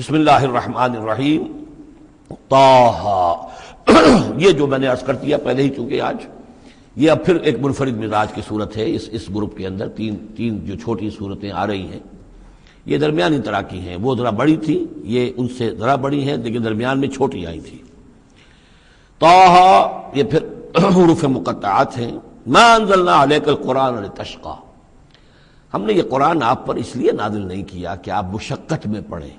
بسم اللہ الرحمن الرحیم طٰ یہ جو میں نے عرض کر دیا پہلے ہی، چونکہ آج یہ اب پھر ایک منفرد مزاج کی صورت ہے۔ اس گروپ کے اندر تین جو چھوٹی صورتیں آ رہی ہیں یہ درمیانی طرح کی ہیں، وہ ذرا بڑی تھی، یہ ان سے ذرا بڑی ہیں لیکن درمیان میں چھوٹی آئی تھی۔ طٰ یہ پھر حروف مقطعات ہیں۔ ما انزلنا علیک القرآن لتشقی، ہم نے یہ قرآن آپ پر اس لیے نازل نہیں کیا کہ آپ مشقت میں پڑھیں،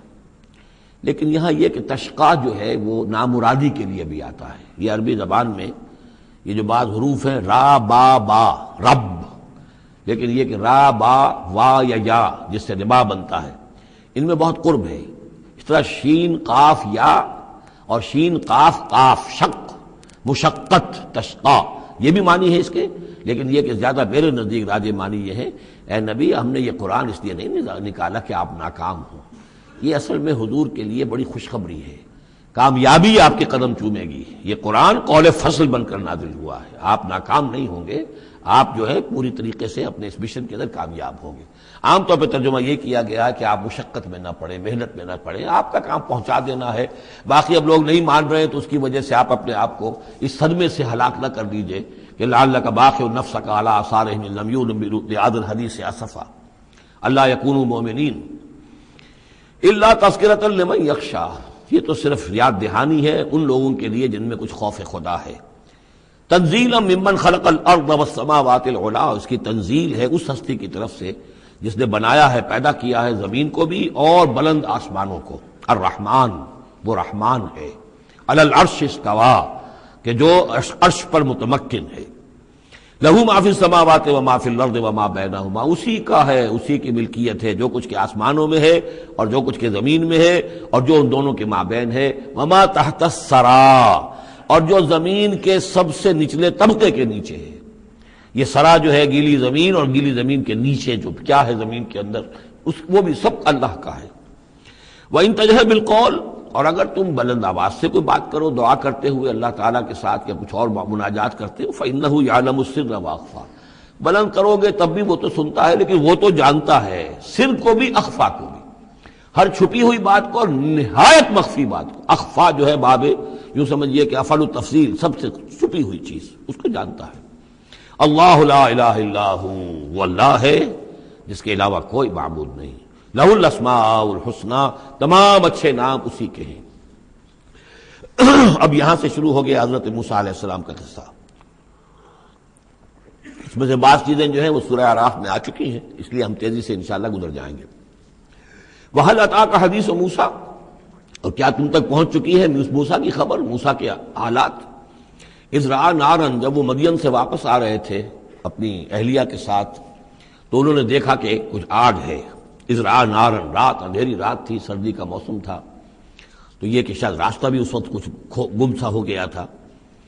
لیکن یہاں یہ کہ تشقیٰ جو ہے وہ نامرادی کے لیے بھی آتا ہے۔ یہ عربی زبان میں یہ جو بعض حروف ہیں را با با رب، لیکن یہ کہ را با وا یا جس سے ربا بنتا ہے، ان میں بہت قرب ہے۔ اس طرح شین قاف یا اور شین قاف قاف شق مشقت تشقیٰ، یہ بھی معنی ہے اس کے، لیکن یہ کہ زیادہ میرے نزدیک راجح معنی یہ ہے، اے نبی ہم نے یہ قرآن اس لیے نہیں نکالا کہ آپ ناکام ہوں، یہ اصل میں حضور کے لیے بڑی خوشخبری ہے، کامیابی آپ کے قدم چومے گی۔ یہ قرآن قول فصل بن کر نازل ہوا ہے، آپ ناکام نہیں ہوں گے، آپ جو ہے پوری طریقے سے اپنے اس مشن کے اندر کامیاب ہوں گے۔ عام طور پہ ترجمہ یہ کیا گیا ہے کہ آپ مشقت میں نہ پڑیں، محنت میں نہ پڑیں، آپ کا کام پہنچا دینا ہے، باقی اب لوگ نہیں مان رہے تو اس کی وجہ سے آپ اپنے آپ کو اس صدمے سے ہلاک نہ کر دیجئے کہ لعلک باخع نفسک علی آثارہم ان لم یؤمنوا بہذا الحدیث اسفا الا یکونوا مؤمنین الا تذکرۃ لمن یخشی، یہ تو صرف یاد دہانی ہے ان لوگوں کے لیے جن میں کچھ خوف خدا ہے۔ تنزیلا ممن خلق الارض والسماوات العلی، اس کی تنزیل ہے اس ہستی کی طرف سے جس نے بنایا ہے، پیدا کیا ہے زمین کو بھی اور بلند آسمانوں کو۔ الرحمن، وہ رحمان ہے، علی العرش استویٰ، کہ جو عرش پر متمکن ہے۔ لہ ما فی السماوات وما فی الارض وما بینہما، اسی کا ہے، اسی کی ملکیت ہے جو کچھ کے آسمانوں میں ہے اور جو کچھ کے زمین میں ہے اور جو ان دونوں کے مابین ہے۔ وما تحت الثریٰ، اور جو زمین کے سب سے نچلے طبقے کے نیچے ہے۔ یہ سرا جو ہے گیلی زمین، اور گیلی زمین کے نیچے جو کیا ہے زمین کے اندر، وہ بھی سب اللہ کا ہے۔ وَإِن تَجْهَرْ بِالْقَوْلِ، اور اگر تم بلند آواز سے کوئی بات کرو دعا کرتے ہوئے اللہ تعالیٰ کے ساتھ یا کچھ اور مناجات کرتے ہو، فَإِنَّهُ يَعْلَمُ السِّرَّ وَأَخْفَى، بلند کرو گے تب بھی وہ تو سنتا ہے، لیکن وہ تو جانتا ہے سر کو بھی اخفا کو بھی، ہر چھپی ہوئی بات کو اور نہایت مخفی بات کو۔ اخفا جو ہے باب یوں سمجھیے کہ افعل التفصیل، سب سے چھپی ہوئی چیز اس کو جانتا ہے۔ اللہ لا الہ الا ہو، وہ اللہ ہے جس کے علاوہ کوئی معبود نہیں۔ لہ الاسماء الحسنی، تمام اچھے نام اسی کے ہیں۔ اب یہاں سے شروع ہو گیا حضرت موسیٰ علیہ السلام کا قصہ۔ اس میں سے بعض چیزیں جو ہیں وہ سورہ اعراف میں آ چکی ہیں، اس لیے ہم تیزی سے انشاءاللہ گزر جائیں گے۔ وَهَلْ أَتَاكَ حَدِيثُ مُوسَىٰ، اور کیا تم تک پہنچ چکی ہے موسیٰ کی خبر، موسیٰ کے حالات۔ اذ رأى نارا، جب وہ مدین سے واپس آ رہے تھے اپنی اہلیہ کے ساتھ تو انہوں نے دیکھا کہ کچھ آگ ہے۔ اذ رأى نارا، رات، اندھیری رات تھی، سردی کا موسم تھا، تو یہ کہ شاید راستہ بھی اس وقت کچھ گم سا ہو گیا تھا،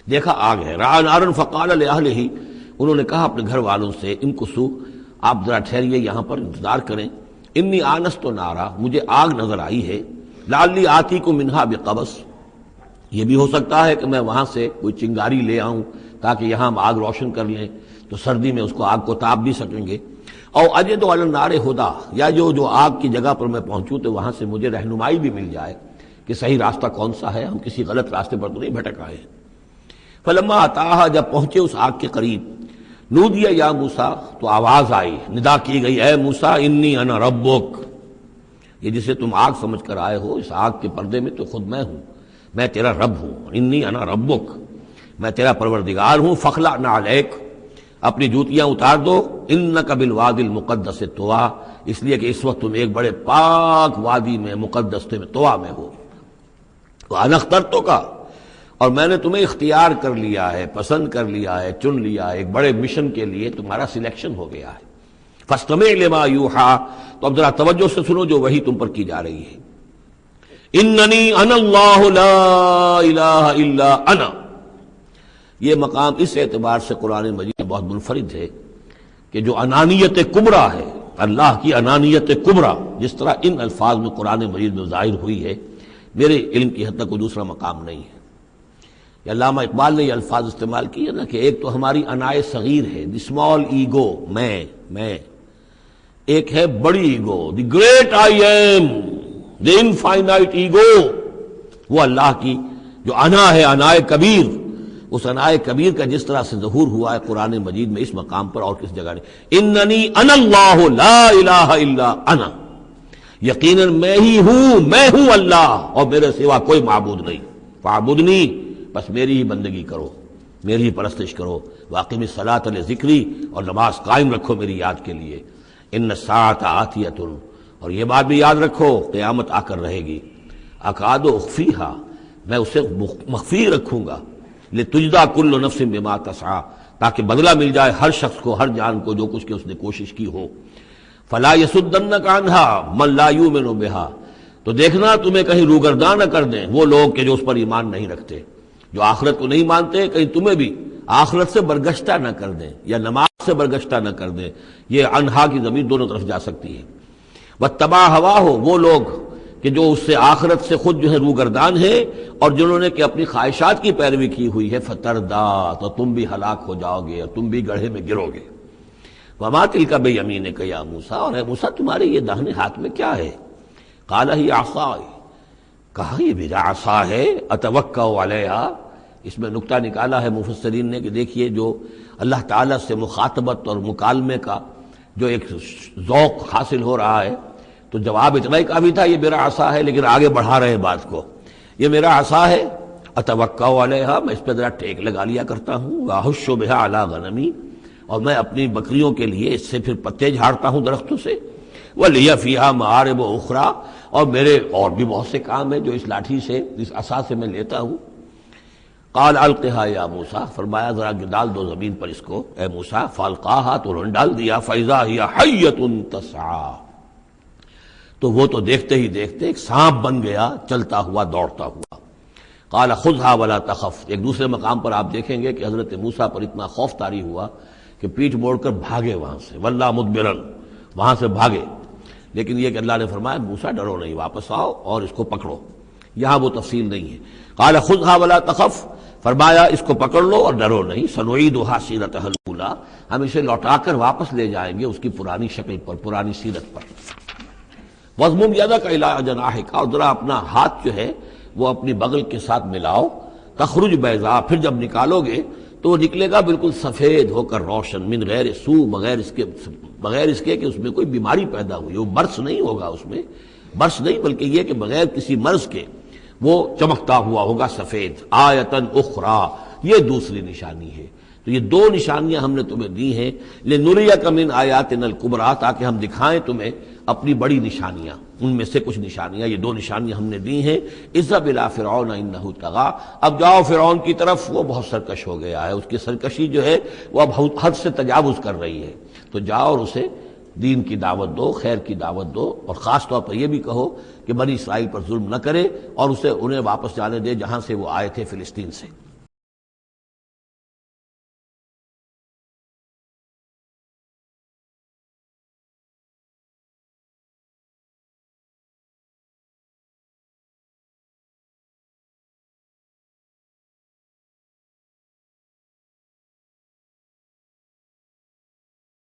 دیکھا آگ ہے۔ رأى نارا فقال لأهله، انہوں نے کہا اپنے گھر والوں سے، امکثوا، آپ ذرا ٹھہریے یہاں پر انتظار کریں، انی آنست نارا، مجھے آگ نظر آئی ہے، لعلی آتیکم منہا بقبس، یہ بھی ہو سکتا ہے کہ میں وہاں سے کوئی چنگاری لے آؤں تاکہ یہاں ہم آگ روشن کر لیں تو سردی میں اس کو آگ کو تاپ بھی سکیں گے۔ اور اجد علی النار ہدی، یا جو آگ کی جگہ پر میں پہنچوں تو وہاں سے مجھے رہنمائی بھی مل جائے کہ صحیح راستہ کون سا ہے، ہم کسی غلط راستے پر تو نہیں بھٹک آئے۔ فلما اتاہا، جب پہنچے اس آگ کے قریب، نودی یا موسیٰ، تو آواز آئی، ندا کی گئی، اے موسیٰ انی انا ربک، یہ جسے تم آگ سمجھ کر آئے ہو، اس آگ کے پردے میں تو خود میں ہوں، میں تیرا رب ہوں، انی انا ربک، میں تیرا پروردگار ہوں۔ فاخلع نعلیک، اپنی جوتیاں اتار دو، انک بالوادی المقدس طویٰ، اس لیے کہ اس وقت تم ایک بڑے پاک وادی میں، مقدس میں، طویٰ میں ہو۔ وانا اخترتک، اور میں نے تمہیں اختیار کر لیا ہے، پسند کر لیا ہے، چن لیا ہے، ایک بڑے مشن کے لیے تمہارا سلیکشن ہو گیا ہے۔ فاستمع لما یوحیٰ، تو اب ذرا توجہ سے سنو جو وحی تم پر کی جا رہی ہے۔ اننی انا اللہ لا الہ الا انا، یہ مقام اس اعتبار سے قرآن مجید میں بہت منفرد ہے کہ جو انانیت کبریٰ ہے، اللہ کی انانیت کبریٰ جس طرح ان الفاظ میں قرآن مجید میں ظاہر ہوئی ہے، میرے علم کی حد تک کوئی دوسرا مقام نہیں ہے۔ علامہ اقبال نے یہ الفاظ استعمال کیے نا کہ ایک تو ہماری انائے صغیر ہے، دی اسمال ایگو، میں، ایک ہے بڑی ego, the great I am, the infinite ego، وہ اللہ کی جو انا ہے، انائے کبیر، اس انائے کبیر کا جس طرح سے ظہور ہوا ہے قرآن مجید میں اس مقام پر اور کس جگہ نہیں، اننی انا اللہ لا الہ الا انا، یقیناً میں ہی ہوں، میں ہوں اللہ اور میرے سوا کوئی معبود نہیں، فاعبدنی، بس میری ہی بندگی کرو، میری ہی پرستش کرو، واقم الصلاۃ لذکری، اور نماز قائم رکھو میری یاد کے لیے، ان الساعۃ آتیۃ، اور یہ بات بھی یاد رکھو قیامت آ کر رہے گی، اکاد اخفیہا، میں اسے مخفی رکھوں گا، لتجزا کل نفس بما تسعی، تاکہ بدلہ مل جائے ہر شخص کو، ہر جان کو جو کچھ کہ اس نے کوشش کی ہو، فلا یصدنک عنہا من لا یؤمن بہا، تو دیکھنا تمہیں کہیں روگرداں نہ کر دیں وہ لوگ کہ جو اس پر ایمان نہیں رکھتے، جو آخرت کو نہیں مانتے، کہیں تمہیں بھی آخرت سے برگشتہ نہ کر دیں یا نماز سے برگشتہ نہ کر دیں، یہ عنہا کی ضمیر دونوں طرف جا سکتی ہے، واتبع ہواہ، وہ لوگ کہ جو اس سے آخرت سے خود جو ہے روگردان ہے اور جنہوں نے کہ اپنی خواہشات کی پیروی کی ہوئی ہے، فتردا، تو تم بھی ہلاک ہو جاؤ گے اور تم بھی گڑھے میں گرو گے، وما تلک بیمینک یا موسیٰ، اور اے موسیٰ تمہارے یہ داہنے ہاتھ میں کیا ہے، قال ہی عصائی، کہا یہ میرا عصا ہے، اتوکا علیہا، اس میں نکتہ نکالا ہے مفسرین نے کہ دیکھیے جو اللہ تعالیٰ سے مخاطبت اور مکالمے کا جو ایک ذوق حاصل ہو رہا ہے، تو جواب اتنا ہی کافی تھا یہ میرا عصا ہے، لیکن آگے بڑھا رہے بات کو، یہ میرا عصا ہے، اتوکا علیہا، میں اس پہ ذرا ٹیک لگا لیا کرتا ہوں، واحش بہا علی غنمی، اور میں اپنی بکریوں کے لیے اس سے پھر پتے جھاڑتا ہوں درختوں سے، وَلِيَ فِيهَا مَآرِبُ أُخْرَى، اور میرے اور بھی بہت سے کام ہیں جو اس لاٹھی سے، اس عصا سے میں لیتا ہوں، قال القها یا موسیٰ، فرمایا ذرا ڈال دو زمین پر اس کو اے موسیٰ، فالقاها، تو انہوں نے ڈال دیا، فَإِذَا هِيَ حَيَّةٌ تَسْعَىٰ، تو وہ تو دیکھتے ہی دیکھتے ایک سانپ بن گیا چلتا ہوا دوڑتا ہوا، قال خذها ولا تخف، ایک دوسرے مقام پر آپ دیکھیں گے کہ حضرت موسیٰ پر اتنا خوف طاری ہوا کہ پیٹھ موڑ کر بھاگے وہاں سے، وَلَّا مُدْبِرًا، وہاں سے بھاگے، لیکن یہ کہ اللہ نے فرمایا موسیٰ ڈرو نہیں، واپس آؤ اور اس کو پکڑو، یہاں وہ تفصیل نہیں ہے، قال خذها ولا تخف، فرمایا اس کو پکڑ لو اور ڈرو نہیں، سنعیدها سیرتها الاولی، ہم اسے لوٹا کر واپس لے جائیں گے اس کی پرانی شکل پر، پرانی سیرت پر، وَاضْمُمْ يَدَكَ إِلَىٰ جَنَاحِكَ، اور ذرا اپنا ہاتھ جو ہے وہ اپنی بغل کے ساتھ ملاؤ، تخرج بیضاء، پھر جب نکالو گے تو وہ نکلے گا بالکل سفید ہو کر روشن، من غیر سو، بغیر اس کے کہ اس میں کوئی بیماری پیدا ہوئی، وہ برس نہیں ہوگا، اس میں برس نہیں بلکہ یہ کہ بغیر کسی مرض کے وہ چمکتا ہوا ہوگا سفید، آیتن اخری، یہ دوسری نشانی ہے، تو یہ دو نشانیاں ہم نے تمہیں دی ہیں، لنریک من آیاتنا الکبریٰ، تاکہ ہم دکھائیں تمہیں اپنی بڑی نشانیاں، ان میں سے کچھ نشانیاں، یہ دو نشانیاں ہم نے دی ہیں، اذهب الی فرعون انہ طغیٰ، اب جاؤ فرعون کی طرف، وہ بہت سرکش ہو گیا ہے، اس کی سرکشی جو ہے وہ اب حد سے تجاوز کر رہی ہے، تو جاؤ اور اسے دین کی دعوت دو، خیر کی دعوت دو، اور خاص طور پر یہ بھی کہو کہ بنی اسرائیل پر ظلم نہ کرے اور انہیں واپس جانے دے جہاں سے وہ آئے تھے، فلسطین سے۔